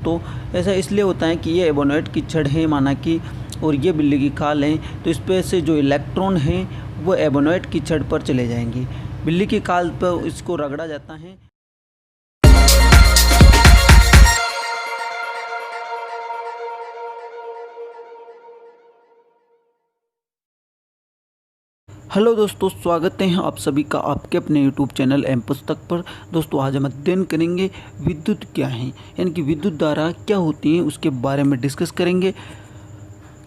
तो ऐसा इसलिए होता है कि ये एबोनॉइड की छड़ हैं माना कि, और ये बिल्ली की खाल हैं, तो इस पर से जो इलेक्ट्रॉन हैं वो एबोनॉइड की छड़ पर चले जाएंगे। बिल्ली की खाल पर इसको रगड़ा जाता है। हेलो दोस्तों, स्वागत है आप सभी का आपके अपने यूट्यूब चैनल एम पुस्तक पर। दोस्तों आज हम अध्ययन करेंगे विद्युत क्या है, यानी कि विद्युत धारा क्या होती है उसके बारे में डिस्कस करेंगे।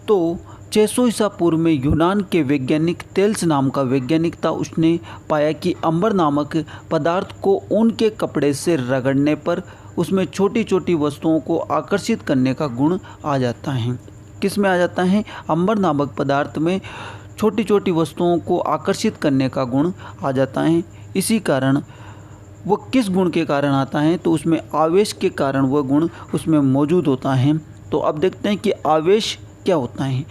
तो 600 ईसा पूर्व में यूनान के वैज्ञानिक तेल्स नाम का वैज्ञानिक था। उसने पाया कि अंबर नामक पदार्थ को ऊन के कपड़े से रगड़ने पर उसमें छोटी छोटी वस्तुओं को आकर्षित करने का गुण आ जाता है। किस में आ जाता है? अंबर नामक पदार्थ में छोटी छोटी वस्तुओं को आकर्षित करने का गुण आ जाता है। इसी कारण वो किस गुण के कारण आता है? तो उसमें आवेश के कारण वह गुण उसमें मौजूद होता है। तो अब देखते हैं कि आवेश क्या होता है।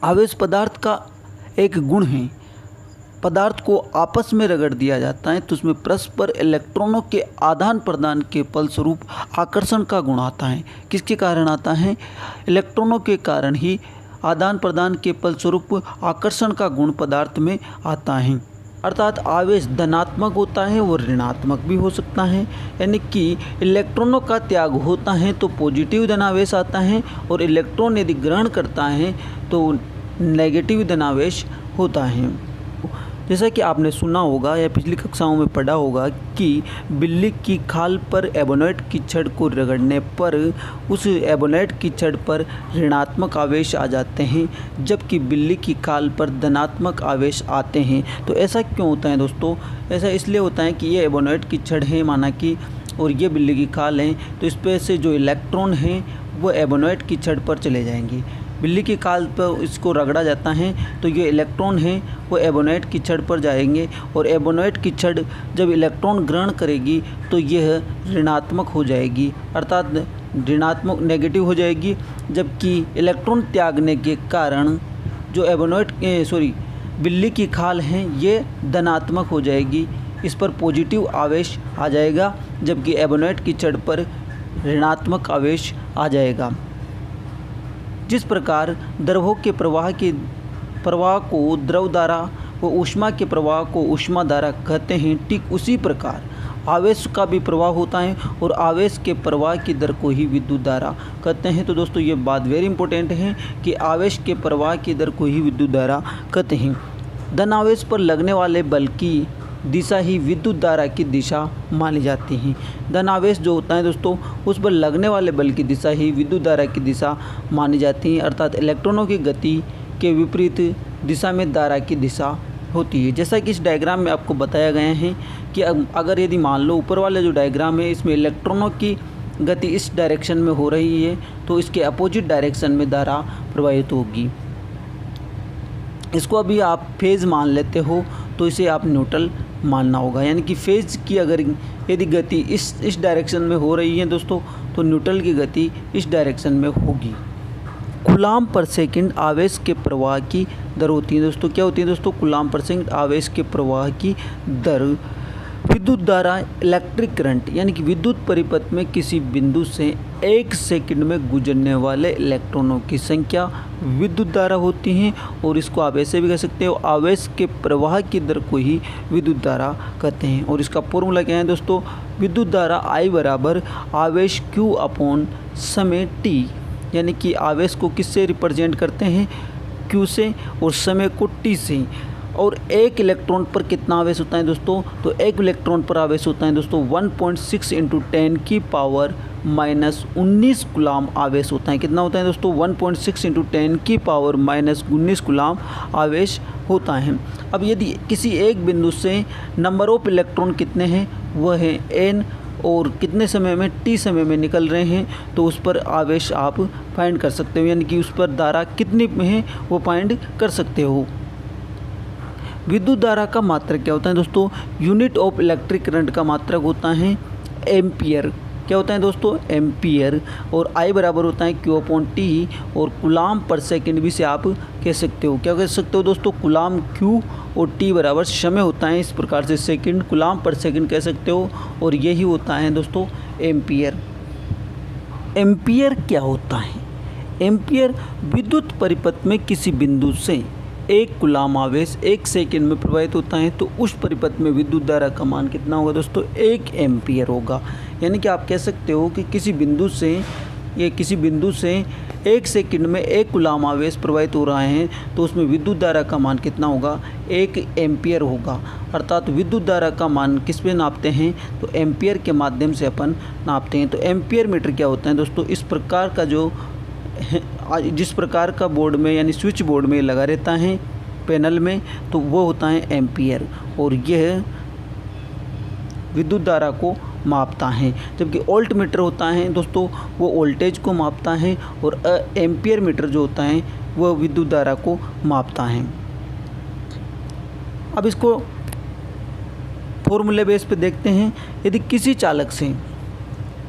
आवेश पदार्थ का एक गुण है। पदार्थ को आपस में रगड़ दिया जाता है तो उसमें परस्पर इलेक्ट्रॉनों के आदान प्रदान के फलस्वरूप आकर्षण का गुण आता है। किसके कारण आता है? इलेक्ट्रॉनों के कारण ही आदान प्रदान के फलस्वरूप आकर्षण का गुण पदार्थ में आता है। अर्थात आवेश धनात्मक होता है और ऋणात्मक भी हो सकता है, यानी कि इलेक्ट्रॉनों का त्याग होता है तो पॉजिटिव धनावेश आता है, और इलेक्ट्रॉन यदि ग्रहण करता है तो नेगेटिव धनावेश होता है। जैसा कि आपने सुना होगा या पिछली कक्षाओं में पढ़ा होगा कि बिल्ली की खाल पर एबोनॉइड की छड़ को रगड़ने पर उस एबोनॉइड की छड़ पर ऋणात्मक आवेश आ जाते हैं, जबकि बिल्ली की खाल पर धनात्मक आवेश आते हैं। तो ऐसा क्यों होता है दोस्तों? ऐसा इसलिए होता है कि ये एबोनॉइड की छड़ है माना कि, और ये बिल्ली की खाल हैं, तो इस पर से जो इलेक्ट्रॉन हैं वो एबोनॉइड की छड़ पर चले जाएंगे। बिल्ली की खाल पर इसको रगड़ा जाता है तो ये इलेक्ट्रॉन हैं वो एबोनॉइड की छड़ पर जाएंगे, और एबोनॉइड की छड़ जब इलेक्ट्रॉन ग्रहण करेगी तो यह ऋणात्मक हो जाएगी, अर्थात ऋणात्मक नेगेटिव हो जाएगी, जबकि इलेक्ट्रॉन त्यागने के कारण जो बिल्ली की खाल हैं ये धनात्मक हो जाएगी। इस पर पॉजिटिव आवेश आ जाएगा, जबकि एबोनॉइड की छड़ पर ऋणात्मक आवेश आ जाएगा। जिस प्रकार द्रवों के प्रवाह को द्रव धारा व ऊष्मा के प्रवाह को ऊष्मा धारा कहते हैं, ठीक उसी प्रकार आवेश का भी प्रवाह होता है, और आवेश के प्रवाह की दर को ही विद्युत धारा कहते हैं। तो दोस्तों ये बात वेरी इंपॉर्टेंट है कि आवेश के प्रवाह की दर को ही विद्युत धारा कहते हैं। धन आवेश पर लगने वाले बल की दिशा ही विद्युत धारा की दिशा मानी जाती है। धन आवेश जो होता है दोस्तों, उस पर लगने वाले बल की दिशा ही विद्युत धारा की दिशा मानी जाती है, अर्थात इलेक्ट्रॉनों की गति के विपरीत दिशा में धारा की दिशा होती है। जैसा कि इस डायग्राम में आपको बताया गया है कि अगर यदि मान लो ऊपर वाला जो डायग्राम है इसमें इलेक्ट्रॉनों की गति इस डायरेक्शन में हो रही है, तो इसके अपोजिट डायरेक्शन में धारा प्रवाहित होगी। इसको अभी आप फेज़ मान लेते हो तो इसे आप न्यूट्रल मानना होगा, यानी कि फेज़ की अगर यदि गति इस डायरेक्शन में हो रही है दोस्तों, तो न्यूट्रल की गति इस डायरेक्शन में होगी। कूलाम पर सेकंड आवेश के प्रवाह की दर होती है दोस्तों। क्या होती है दोस्तों? कूलाम पर सेकंड आवेश के प्रवाह की दर। विद्युत धारा इलेक्ट्रिक करंट, यानी कि विद्युत परिपथ में किसी बिंदु से 1 सेकंड में गुजरने वाले इलेक्ट्रॉनों की संख्या विद्युत धारा होती है, और इसको आप ऐसे भी कह सकते हो आवेश के प्रवाह की दर को ही विद्युत धारा कहते हैं। और इसका फॉर्मूला क्या है दोस्तों? विद्युत धारा I बराबर आवेश Q अपॉन समय T, यानी कि आवेश को किससे रिप्रेजेंट करते हैं? Q से, और समय को T से। और एक इलेक्ट्रॉन पर कितना आवेश होता है दोस्तों? तो एक इलेक्ट्रॉन पर आवेश होता है दोस्तों 1.6 × 10⁻⁻19 कूलाम आवेश होता है। कितना होता है दोस्तों? 1.6 × 10⁻⁻19 कूलाम आवेश होता है। अब यदि किसी एक बिंदु से नंबर ऑफ इलेक्ट्रॉन कितने हैं? वह है n, और कितने समय में? t समय में निकल रहे हैं, तो उस पर आवेश आप फाइंड कर सकते हो, यानी कि उस पर धारा कितनी में है वो फाइंड कर सकते हो। विद्युत धारा का मात्रक क्या होता है दोस्तों? यूनिट ऑफ इलेक्ट्रिक करंट का मात्रक होता है एम्पियर। क्या होता है दोस्तों? एम्पियर। और I बराबर होता है Q अपॉन T, और कूलाम पर सेकंड भी से आप कह सकते हो। क्या कह सकते हो दोस्तों? कूलाम Q और T बराबर समय होता है, इस प्रकार से सेकंड कूलाम पर सेकंड कह सकते हो, और यही होता है दोस्तों एम्पियर। एम्पियर क्या होता है? एम्पियर विद्युत परिपथ में किसी बिंदु से एक कूलाम आवेश 1 सेकंड में प्रवाहित होता है, तो उस परिपथ में विद्युत धारा का मान कितना होगा दोस्तों? 1 एम्पियर होगा। यानी कि आप कह सकते हो कि किसी बिंदु से 1 सेकंड में 1 कूलाम आवेश प्रवाहित हो रहा है, तो उसमें विद्युत धारा का मान कितना होगा? 1 एम्पियर होगा। अर्थात विद्युत धारा का मान किस पे नापते हैं? तो एम्पियर के माध्यम से अपन नापते हैं। तो एम्पियर मीटर क्या होता है दोस्तों? इस प्रकार का जिस प्रकार का बोर्ड में यानी स्विच बोर्ड में लगा रहता है पैनल में, तो वो होता है एम्पियर, और यह विद्युत धारा को मापता है। जबकि वोल्ट मीटर होता है दोस्तों, वो वोल्टेज को मापता है, और एम्पियर मीटर जो होता है वह विद्युत धारा को मापता है। अब इसको फॉर्मूले बेस पे देखते हैं। यदि किसी चालक से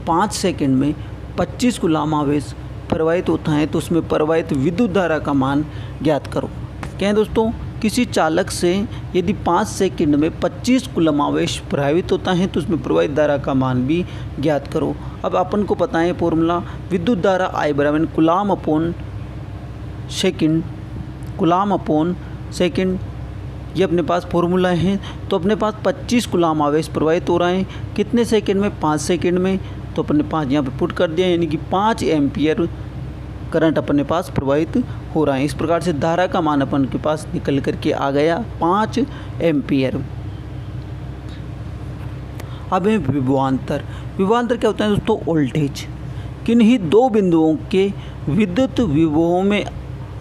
5 सेकंड में 25 कूलाम आवेश प्रवाहित होता है, तो उसमें प्रवाहित विद्युत धारा का मान ज्ञात करो। क्या है दोस्तों? किसी चालक से यदि 5 सेकंड में 25 कूलम आवेश प्रवाहित होता है, तो उसमें प्रवाहित धारा का मान भी ज्ञात करो। अब अपन को पता है फॉर्मूला, विद्युत धारा I बराबर कूलाम अपॉन सेकंड, ये अपने पास फॉर्मूला है। तो अपने पास 25 कूलाम आवेश प्रवाहित हो रहा है, कितने सेकंड में? 5 सेकंड में। तो अपने 5 यहाँ पे पुट कर दिया, यानी कि 5 एम्पियर करंट अपने पास प्रवाहित हो रहा है। इस प्रकार से धारा का मान अपन के पास निकल करके आ गया 5 एम्पियर। अब है विभवांतर। विभवांतर क्या होता है दोस्तों? वोल्टेज। किन्हीं दो बिंदुओं के विद्युत विभवों में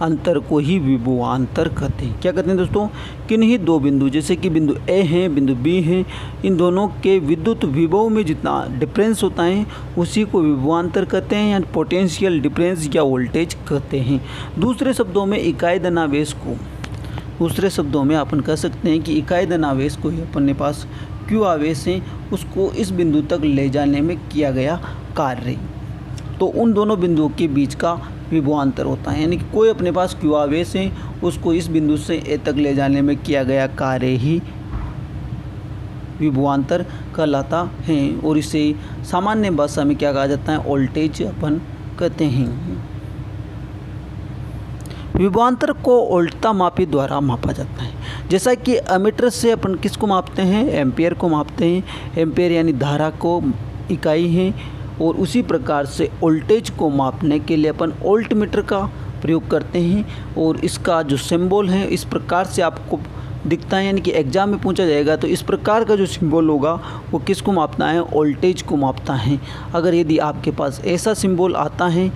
अंतर को ही विभवांतर कहते हैं। क्या कहते हैं दोस्तों? किन्हीं दो बिंदु, जैसे कि बिंदु ए है, बिंदु बी है, इन दोनों के विद्युत विभव में जितना डिफरेंस होता है उसी को विभवांतर कहते हैं, या पोटेंशियल डिफरेंस या वोल्टेज कहते हैं। दूसरे शब्दों में अपन कह सकते हैं कि इकाई धनावेश को ही अपने पास क्यू आवेश है, उसको इस बिंदु तक ले जाने में किया गया कार्य, तो उन दोनों बिंदुओं के बीच का विभवांतर होता है। यानी कि कोई अपने पास क्यू आवेश है, उसको इस बिंदु से ए तक ले जाने में किया गया कार्य ही विभवांतर कहलाता है, और इसे सामान्य भाषा में क्या कहा जाता है? वोल्टेज अपन कहते हैं। विभवांतर को वोल्टता मापी द्वारा मापा जाता है। जैसा कि एमीटर से अपन किसको मापते हैं? एम्पियर को मापते हैं। एम्पियर यानी धारा को इकाई है, और उसी प्रकार से वोल्टेज को मापने के लिए अपन वोल्ट मीटर का प्रयोग करते हैं, और इसका जो सिंबल है इस प्रकार से आपको दिखता है। यानी कि एग्जाम में पूछा जाएगा तो इस प्रकार का जो सिंबल होगा वो किसको मापता है? वोल्टेज को मापता है। अगर यदि आपके पास ऐसा सिंबल आता है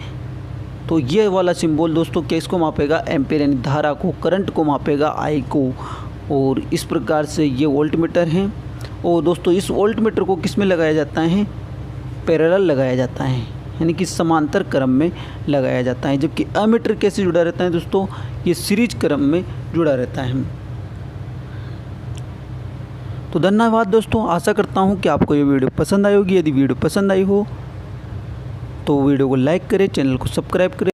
तो ये वाला सिंबल दोस्तों किसको मापेगा? एम्पियर यानी धारा को, करंट को मापेगा, आई को। और इस प्रकार से ये वोल्ट मीटर है। और दोस्तों इस वोल्ट मीटर को किस में लगाया जाता है? पैरेलल लगाया जाता है, यानी कि समांतर क्रम में लगाया जाता है। जबकि एमीटर कैसे जुड़ा रहता है दोस्तों? ये सीरीज क्रम में जुड़ा रहता है। तो धन्यवाद दोस्तों, आशा करता हूँ कि आपको ये वीडियो पसंद आई होगी। यदि वीडियो पसंद आई हो तो वीडियो को लाइक करें, चैनल को सब्सक्राइब करें।